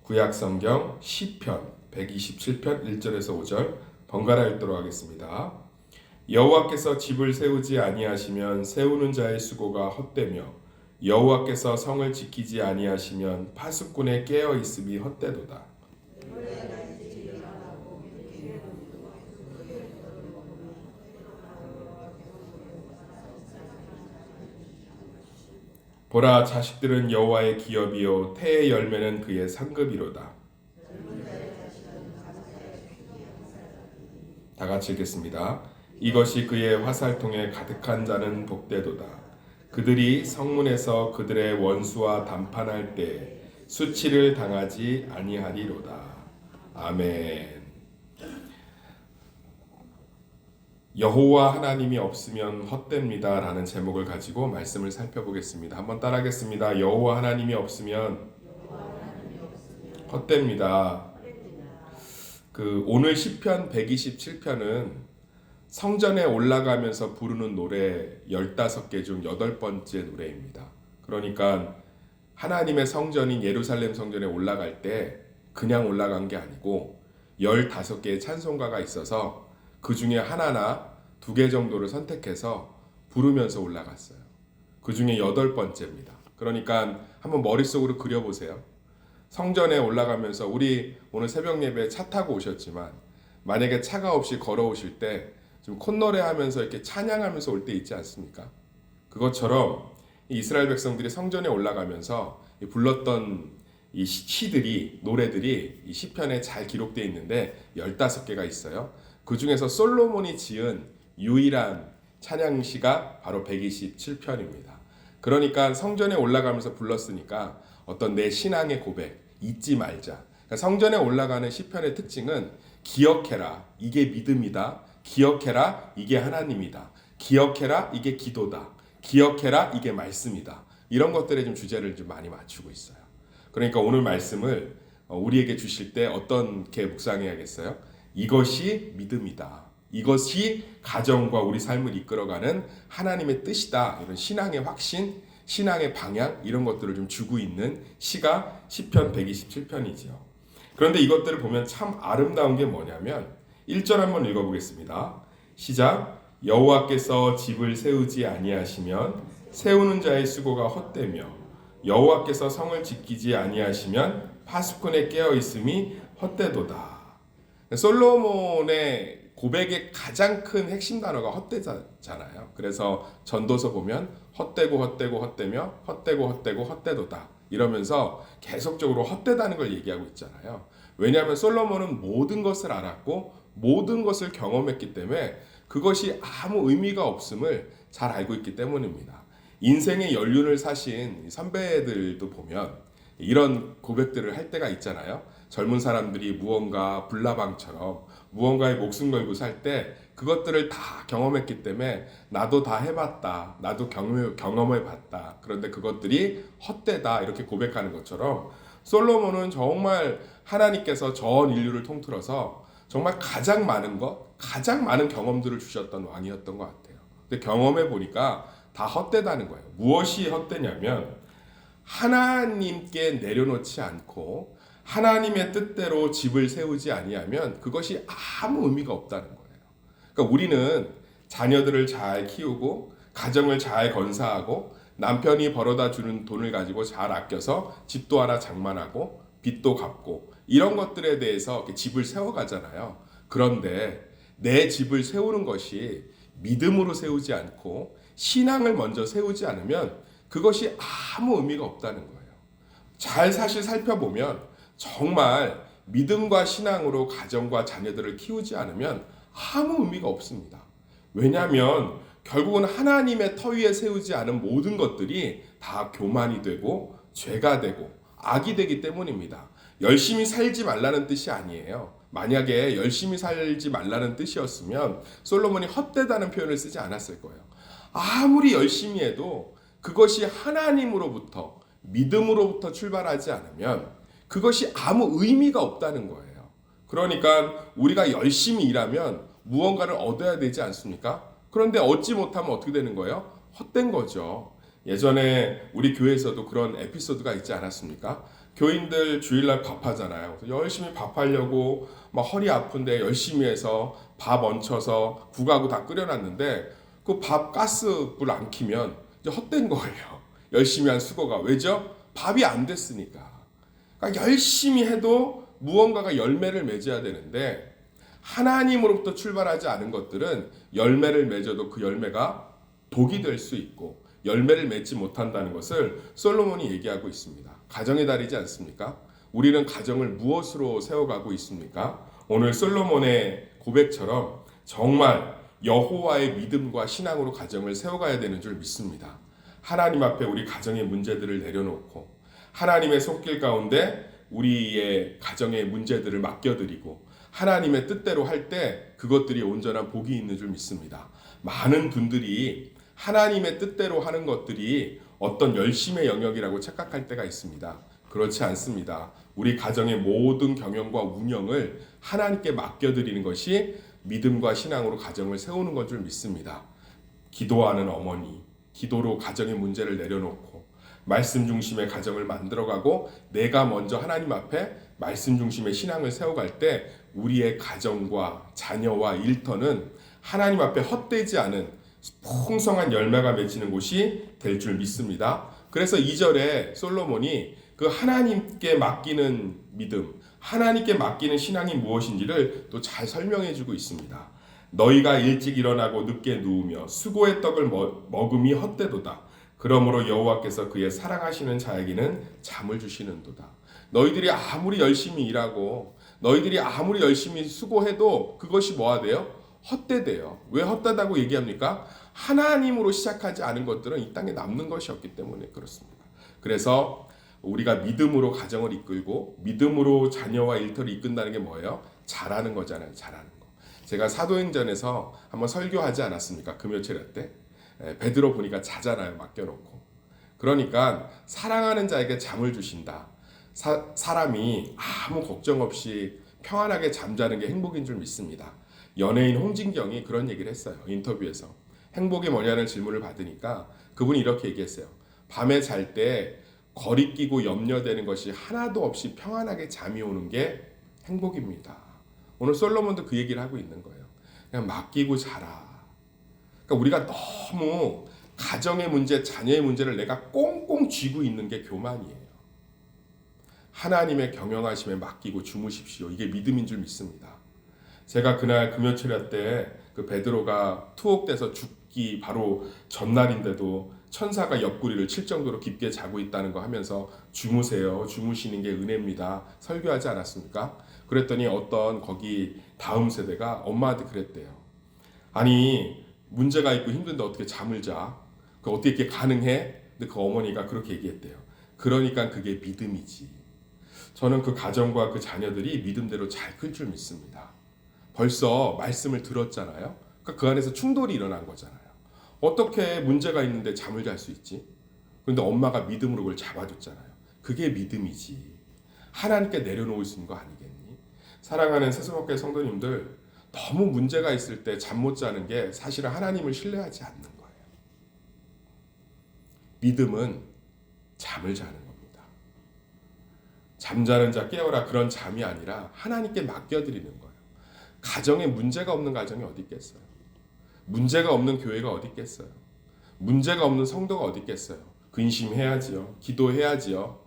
구약성경 시편 127편 1절에서 5절 번갈아 읽도록 하겠습니다. 여호와께서 집을 세우지 아니하시면 세우는 자의 수고가 헛되며 여호와께서 성을 지키지 아니하시면 파수꾼의 깨어 있음이 헛되도다. 보라, 자식들은 여호와의 기업이요 태의 열매는 그의 상급이로다. 다 같이 읽겠습니다. 이것이 그의 화살통에 가득한 자는 복되도다. 그들이 성문에서 그들의 원수와 담판할 때 수치를 당하지 아니하리로다. 아멘. 여호와 하나님이 없으면 헛됩니다 라는 제목을 가지고 말씀을 살펴보겠습니다. 한번 따라하겠습니다. 여호와 하나님이 없으면 헛됩니다. 오늘 시편 127편은 성전에 올라가면서 부르는 노래 15개 중 8번째 노래입니다. 그러니까 하나님의 성전인 예루살렘 성전에 올라갈 때 그냥 올라간 게 아니고 15개의 찬송가가 있어서 그 중에 하나나 2개 정도를 선택해서 부르면서 올라갔어요. 그 중에 8번째입니다. 그러니까 한번 머릿속으로 그려보세요. 성전에 올라가면서 우리 오늘 새벽 예배에 차 타고 오셨지만 만약에 차가 없이 걸어오실 때 좀 콧노래 하면서 이렇게 찬양하면서 올 때 있지 않습니까? 그것처럼 이스라엘 백성들이 성전에 올라가면서 불렀던 이 시들이, 노래들이 이 시편에 잘 기록되어 있는데 15개가 있어요. 그 중에서 솔로몬이 지은 유일한 찬양시가 바로 127편입니다. 그러니까 성전에 올라가면서 불렀으니까 어떤 내 신앙의 고백 잊지 말자. 그러니까 성전에 올라가는 시편의 특징은 기억해라, 이게 믿음이다. 기억해라, 이게 하나님이다. 기억해라, 이게 기도다. 기억해라, 이게 말씀이다. 이런 것들에 좀 주제를 좀 많이 맞추고 있어요. 그러니까 오늘 말씀을 우리에게 주실 때 어떻게 묵상해야겠어요? 이것이 믿음이다. 이것이 가정과 우리 삶을 이끌어가는 하나님의 뜻이다. 이런 신앙의 확신, 신앙의 방향 이런 것들을 좀 주고 있는 시가 시편 127편이지요. 그런데 이것들을 보면 참 아름다운 게 뭐냐면 1절 한번 읽어보겠습니다. 시작. 여호와께서 집을 세우지 아니하시면 세우는 자의 수고가 헛되며 여호와께서 성을 지키지 아니하시면 파수꾼의 깨어 있음이 헛되도다. 솔로몬의 고백의 가장 큰 핵심 단어가 헛되잖아요. 그래서 전도서 보면 헛되고 헛되고 헛되며 헛되고 헛되고 헛되도다 이러면서 계속적으로 헛되다는 걸 얘기하고 있잖아요. 왜냐하면 솔로몬은 모든 것을 알았고 모든 것을 경험했기 때문에 그것이 아무 의미가 없음을 잘 알고 있기 때문입니다. 인생의 연륜을 사신 선배들도 보면 이런 고백들을 할 때가 있잖아요. 젊은 사람들이 무언가 불나방처럼 무언가에 목숨 걸고 살 때 그것들을 다 경험했기 때문에 나도 다 해봤다. 나도 경험해봤다. 그런데 그것들이 헛되다 이렇게 고백하는 것처럼 솔로몬은 정말 하나님께서 전 인류를 통틀어서 정말 가장 많은 경험들을 주셨던 왕이었던 것 같아요. 근데 경험해 보니까 다 헛되다는 거예요. 무엇이 헛되냐면 하나님께 내려놓지 않고 하나님의 뜻대로 집을 세우지 아니하면 그것이 아무 의미가 없다는 거예요. 그러니까 우리는 자녀들을 잘 키우고 가정을 잘 건사하고 남편이 벌어다 주는 돈을 가지고 잘 아껴서 집도 하나 장만하고 빚도 갚고 이런 것들에 대해서 집을 세워가잖아요. 그런데 내 집을 세우는 것이 믿음으로 세우지 않고 신앙을 먼저 세우지 않으면 그것이 아무 의미가 없다는 거예요. 잘 사실 살펴보면 정말 믿음과 신앙으로 가정과 자녀들을 키우지 않으면 아무 의미가 없습니다. 왜냐하면 결국은 하나님의 터 위에 세우지 않은 모든 것들이 다 교만이 되고 죄가 되고 악이 되기 때문입니다. 열심히 살지 말라는 뜻이 아니에요. 만약에 열심히 살지 말라는 뜻이었으면 솔로몬이 헛되다는 표현을 쓰지 않았을 거예요. 아무리 열심히 해도 그것이 하나님으로부터 믿음으로부터 출발하지 않으면 그것이 아무 의미가 없다는 거예요. 그러니까 우리가 열심히 일하면 무언가를 얻어야 되지 않습니까? 그런데 얻지 못하면 어떻게 되는 거예요? 헛된 거죠. 예전에 우리 교회에서도 그런 에피소드가 있지 않았습니까? 교인들 주일날 밥하잖아요. 그래서 열심히 밥하려고 막 허리 아픈데 열심히 해서 밥 얹혀서 국하고 다 끓여놨는데 그 밥 가스 불 안 켜면 이제 헛된 거예요. 열심히 한 수고가. 왜죠? 밥이 안 됐으니까. 그러니까 열심히 해도 무언가가 열매를 맺어야 되는데 하나님으로부터 출발하지 않은 것들은 열매를 맺어도 그 열매가 독이 될 수 있고 열매를 맺지 못한다는 것을 솔로몬이 얘기하고 있습니다. 가정의 달이지 않습니까? 우리는 가정을 무엇으로 세워가고 있습니까? 오늘 솔로몬의 고백처럼 정말 여호와의 믿음과 신앙으로 가정을 세워가야 되는 줄 믿습니다. 하나님 앞에 우리 가정의 문제들을 내려놓고 하나님의 손길 가운데 우리의 가정의 문제들을 맡겨드리고 하나님의 뜻대로 할 때 그것들이 온전한 복이 있는 줄 믿습니다. 많은 분들이 하나님의 뜻대로 하는 것들이 어떤 열심의 영역이라고 착각할 때가 있습니다. 그렇지 않습니다. 우리 가정의 모든 경영과 운영을 하나님께 맡겨드리는 것이 믿음과 신앙으로 가정을 세우는 것 줄 믿습니다. 기도하는 어머니, 기도로 가정의 문제를 내려놓고 말씀 중심의 가정을 만들어가고 내가 먼저 하나님 앞에 말씀 중심의 신앙을 세워갈 때 우리의 가정과 자녀와 일터는 하나님 앞에 헛되지 않은 풍성한 열매가 맺히는 곳이 될 줄 믿습니다. 그래서 2절에 솔로몬이 그 하나님께 맡기는 믿음, 하나님께 맡기는 신앙이 무엇인지를 또 잘 설명해 주고 있습니다. 너희가 일찍 일어나고 늦게 누우며 수고의 떡을 먹음이 헛되도다. 그러므로 여호와께서 그의 사랑하시는 자에게는 잠을 주시는도다. 너희들이 아무리 열심히 일하고 너희들이 아무리 열심히 수고해도 그것이 뭐가 돼요? 헛되대요. 왜 헛되다고 얘기합니까? 하나님으로 시작하지 않은 것들은 이 땅에 남는 것이 없기 때문에 그렇습니다. 그래서 우리가 믿음으로 가정을 이끌고 믿음으로 자녀와 일터를 이끈다는 게 뭐예요? 잘하는 거잖아요. 잘하는 거. 제가 사도행전에서 한번 설교하지 않았습니까? 금요철야 때. 베드로 보니까 자잖아요. 맡겨놓고. 그러니까 사랑하는 자에게 잠을 주신다. 사람이 아무 걱정 없이 평안하게 잠자는 게 행복인 줄 믿습니다. 연예인 홍진경이 그런 얘기를 했어요. 인터뷰에서. 행복이 뭐냐는 질문을 받으니까 그분이 이렇게 얘기했어요. 밤에 잘 때 거리끼고 염려되는 것이 하나도 없이 평안하게 잠이 오는 게 행복입니다. 오늘 솔로몬도 그 얘기를 하고 있는 거예요. 그냥 맡기고 자라. 그러니까 우리가 너무 가정의 문제, 자녀의 문제를 내가 꽁꽁 쥐고 있는 게 교만이에요. 하나님의 경영하심에 맡기고 주무십시오. 이게 믿음인 줄 믿습니다. 제가 그날 금요철야 때 그 베드로가 투옥돼서 죽기 바로 전날인데도 천사가 옆구리를 칠 정도로 깊게 자고 있다는 거 하면서 주무세요. 주무시는 게 은혜입니다. 설교하지 않았습니까? 그랬더니 어떤 거기 다음 세대가 엄마한테 그랬대요. 아니 문제가 있고 힘든데 어떻게 잠을 자? 그 어떻게 이렇게 가능해? 근데 그 어머니가 그렇게 얘기했대요. 그러니까 그게 믿음이지. 저는 그 가정과 그 자녀들이 믿음대로 잘 클 줄 믿습니다. 벌써 말씀을 들었잖아요. 그러니까 그 안에서 충돌이 일어난 거잖아요. 어떻게 문제가 있는데 잠을 잘 수 있지? 그런데 엄마가 믿음으로 그걸 잡아줬잖아요. 그게 믿음이지. 하나님께 내려놓을 수 있는 거 아니겠니? 사랑하는 세수목회 성도님들, 너무 문제가 있을 때 잠 못 자는 게 사실은 하나님을 신뢰하지 않는 거예요. 믿음은 잠을 자는 겁니다. 잠자는 자 깨어라 그런 잠이 아니라 하나님께 맡겨드리는 거예요. 가정에 문제가 없는 가정이 어디 있겠어요? 문제가 없는 교회가 어디 있겠어요? 문제가 없는 성도가 어디 있겠어요? 근심해야지요. 기도해야지요.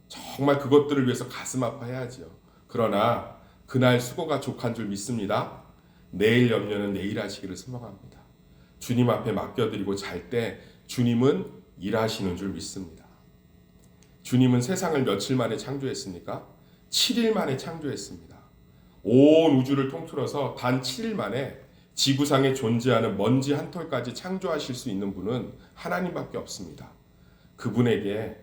정말 그것들을 위해서 가슴 아파해야지요. 그러나 그날 수고가 족한 줄 믿습니다. 내일 염려는 내일 하시기를 소망합니다. 주님 앞에 맡겨드리고 잘 때 주님은 일하시는 줄 믿습니다. 주님은 세상을 며칠 만에 창조했습니까? 7일 만에 창조했습니다. 온 우주를 통틀어서 단 7일 만에 지구상에 존재하는 먼지 한 톨까지 창조하실 수 있는 분은 하나님밖에 없습니다. 그분에게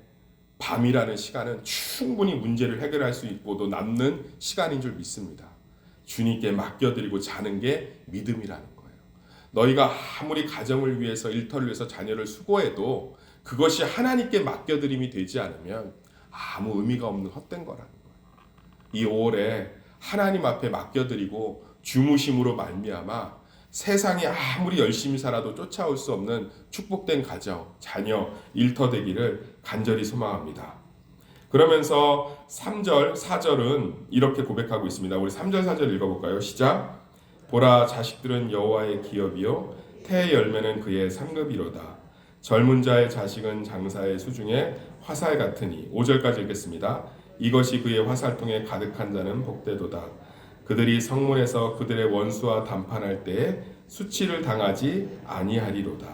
밤이라는 시간은 충분히 문제를 해결할 수 있고도 남는 시간인 줄 믿습니다. 주님께 맡겨드리고 자는 게 믿음이라는 거예요. 너희가 아무리 가정을 위해서 일터를 위해서 자녀를 수고해도 그것이 하나님께 맡겨드림이 되지 않으면 아무 의미가 없는 헛된 거라는 거예요. 이 5월에 하나님 앞에 맡겨드리고 주무심으로 말미암아 세상이 아무리 열심히 살아도 쫓아올 수 없는 축복된 가정, 자녀, 일터 되기를 간절히 소망합니다. 그러면서 3절, 4절은 이렇게 고백하고 있습니다. 우리 3절, 4절 읽어볼까요? 시작. 보라, 자식들은 여호와의 기업이요 태의 열매는 그의 상급이로다. 젊은 자의 자식은 장사의 수중에 화살 같으니. 5절까지 읽겠습니다. 이것이 그의 화살통에 가득한 자는 복되도다. 그들이 성문에서 그들의 원수와 담판할 때에 수치를 당하지 아니하리로다.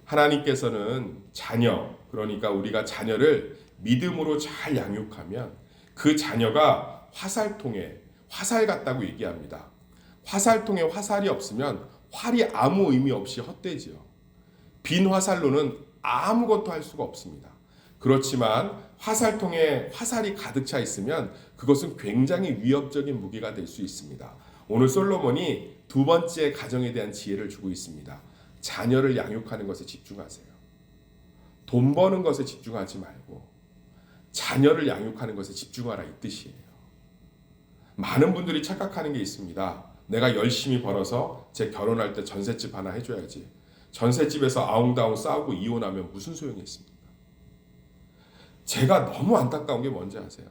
하나님께서는 자녀, 그러니까 우리가 자녀를 믿음으로 잘 양육하면 그 자녀가 화살통에 화살 같다고 얘기합니다. 화살통에 화살이 없으면 활이 아무 의미 없이 헛되지요. 빈 화살로는 아무것도 할 수가 없습니다. 그렇지만 화살통에 화살이 가득 차 있으면 그것은 굉장히 위협적인 무기가 될 수 있습니다. 오늘 솔로몬이 두 번째 가정에 대한 지혜를 주고 있습니다. 자녀를 양육하는 것에 집중하세요. 돈 버는 것에 집중하지 말고 자녀를 양육하는 것에 집중하라, 이 뜻이에요. 많은 분들이 착각하는 게 있습니다. 내가 열심히 벌어서 제 결혼할 때 전셋집 하나 해줘야지. 전셋집에서 아웅다웅 싸우고 이혼하면 무슨 소용이 있습니까? 제가 너무 안타까운 게 뭔지 아세요?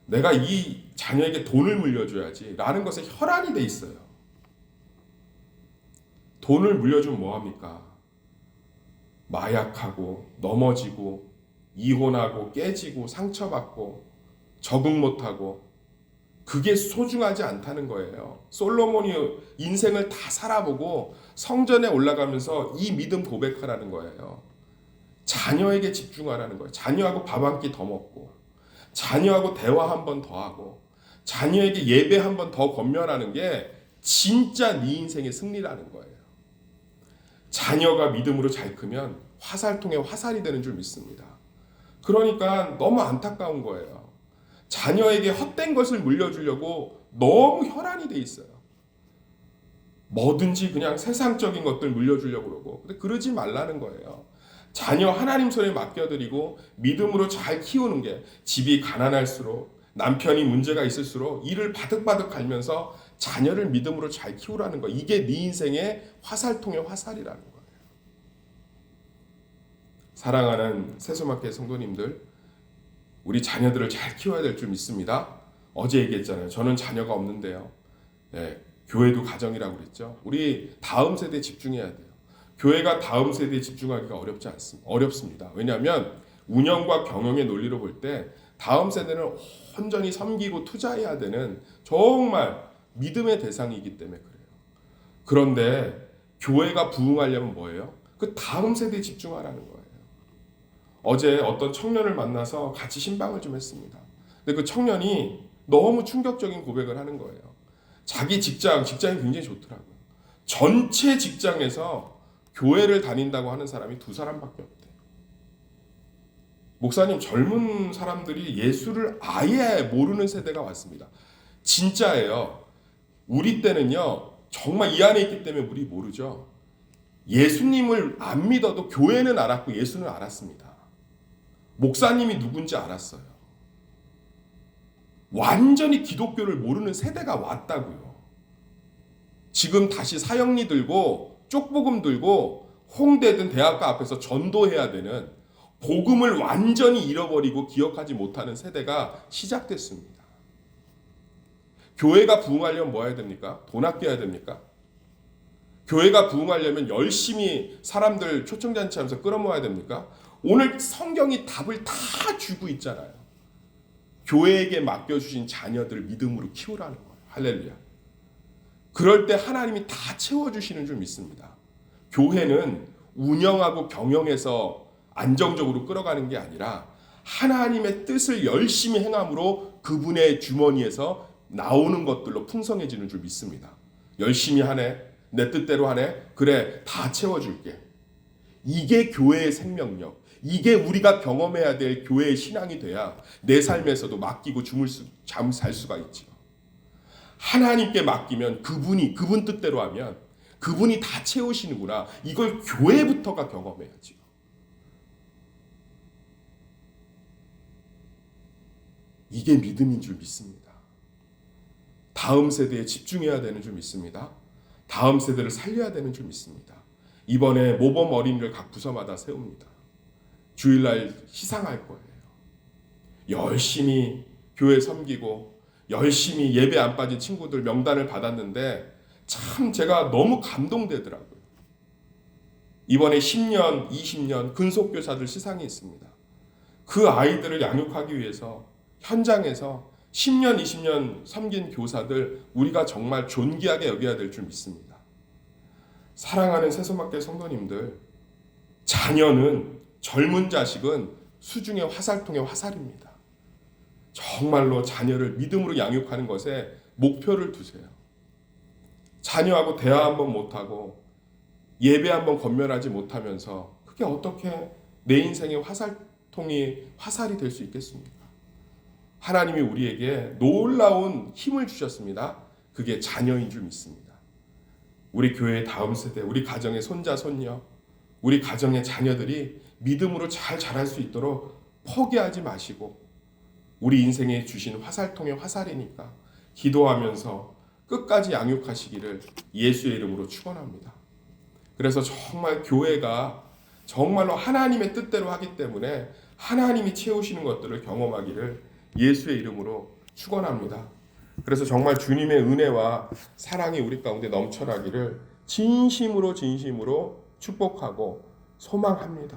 내가 이 자녀에게 돈을 물려줘야지 라는 것에 혈안이 돼 있어요. 돈을 물려주면 뭐합니까? 마약하고 넘어지고 이혼하고 깨지고 상처받고 적응 못하고, 그게 소중하지 않다는 거예요. 솔로몬이 인생을 다 살아보고 성전에 올라가면서 이 믿음 고백하라는 거예요. 자녀에게 집중하라는 거예요. 자녀하고 밥 한 끼 더 먹고, 자녀하고 대화 한 번 더 하고, 자녀에게 예배 한 번 더 건면하는 게 진짜 네 인생의 승리라는 거예요. 자녀가 믿음으로 잘 크면 화살통에 화살이 되는 줄 믿습니다. 그러니까 너무 안타까운 거예요. 자녀에게 헛된 것을 물려주려고 너무 혈안이 돼 있어요. 뭐든지 그냥 세상적인 것들 물려주려고 그러고. 근데 그러지 말라는 거예요. 자녀 하나님 손에 맡겨드리고 믿음으로 잘 키우는 게, 집이 가난할수록 남편이 문제가 있을수록 이를 바득바득 갈면서 자녀를 믿음으로 잘 키우라는 거. 이게 네 인생의 화살통의 화살이라는 거예요. 사랑하는 세소마켓 성도님들, 우리 자녀들을 잘 키워야 될 줄 믿습니다. 어제 얘기했잖아요. 저는 자녀가 없는데요. 네, 교회도 가정이라고 그랬죠. 우리 다음 세대에 집중해야 돼요. 교회가 다음 세대에 집중하기가 어렵습니다. 왜냐하면 운영과 경영의 논리로 볼 때 다음 세대는 온전히 섬기고 투자해야 되는 정말 믿음의 대상이기 때문에 그래요. 그런데 교회가 부흥하려면 뭐예요? 그 다음 세대에 집중하라는 거예요. 어제 어떤 청년을 만나서 같이 신방을 좀 했습니다. 근데 그 청년이 너무 충격적인 고백을 하는 거예요. 자기 직장이 굉장히 좋더라고요. 전체 직장에서 교회를 다닌다고 하는 사람이 2사람밖에 없대. 목사님, 젊은 사람들이 예수를 아예 모르는 세대가 왔습니다. 진짜예요. 우리 때는요, 정말 이 안에 있기 때문에 우리 모르죠. 예수님을 안 믿어도 교회는 알았고 예수는 알았습니다. 목사님이 누군지 알았어요. 완전히 기독교를 모르는 세대가 왔다고요. 지금 다시 사형리 들고 쪽복음 들고 홍대든 대학가 앞에서 전도해야 되는, 복음을 완전히 잃어버리고 기억하지 못하는 세대가 시작됐습니다. 교회가 부흥하려면 뭐 해야 됩니까? 돈 아껴야 됩니까? 교회가 부흥하려면 열심히 사람들 초청잔치하면서 끌어모아야 됩니까? 오늘 성경이 답을 다 주고 있잖아요. 교회에게 맡겨주신 자녀들을 믿음으로 키우라는 거예요. 할렐루야. 그럴 때 하나님이 다 채워주시는 줄 믿습니다. 교회는 운영하고 경영해서 안정적으로 끌어가는 게 아니라 하나님의 뜻을 열심히 행함으로 그분의 주머니에서 나오는 것들로 풍성해지는 줄 믿습니다. 열심히 하네, 내 뜻대로 하네, 그래, 다 채워줄게. 이게 교회의 생명력, 이게 우리가 경험해야 될 교회의 신앙이 돼야 내 삶에서도 맡기고 잠 잘 수가 있죠. 하나님께 맡기면 그분 뜻대로 하면 그분이 다 채우시는구나. 이걸 교회부터가 경험해야죠. 이게 믿음인 줄 믿습니다. 다음 세대에 집중해야 되는 줄 믿습니다. 다음 세대를 살려야 되는 줄 믿습니다. 이번에 모범 어린이를 각 부서마다 세웁니다. 주일날 시상할 거예요. 열심히 교회 섬기고 열심히 예배 안 빠진 친구들 명단을 받았는데 참 제가 너무 감동되더라고요. 이번에 10년, 20년 근속교사들 시상이 있습니다. 그 아이들을 양육하기 위해서 현장에서 10년, 20년 섬긴 교사들 우리가 정말 존귀하게 여겨야 될 줄 믿습니다. 사랑하는 새소망교회 성도님들, 자녀는, 젊은 자식은 수중의 화살통의 화살입니다. 정말로 자녀를 믿음으로 양육하는 것에 목표를 두세요. 자녀하고 대화 한번 못하고 예배 한번 건면하지 못하면서 그게 어떻게 내 인생의 화살통이 화살이 될 수 있겠습니까? 하나님이 우리에게 놀라운 힘을 주셨습니다. 그게 자녀인 줄 믿습니다. 우리 교회의 다음 세대, 우리 가정의 손자, 손녀, 우리 가정의 자녀들이 믿음으로 잘 자랄 수 있도록 포기하지 마시고 우리 인생에 주신 화살통의 화살이니까 기도하면서 끝까지 양육하시기를 예수의 이름으로 축원합니다. 그래서 정말 교회가 정말로 하나님의 뜻대로 하기 때문에 하나님이 채우시는 것들을 경험하기를 예수의 이름으로 축원합니다. 그래서 정말 주님의 은혜와 사랑이 우리 가운데 넘쳐나기를 진심으로 축복하고 소망합니다.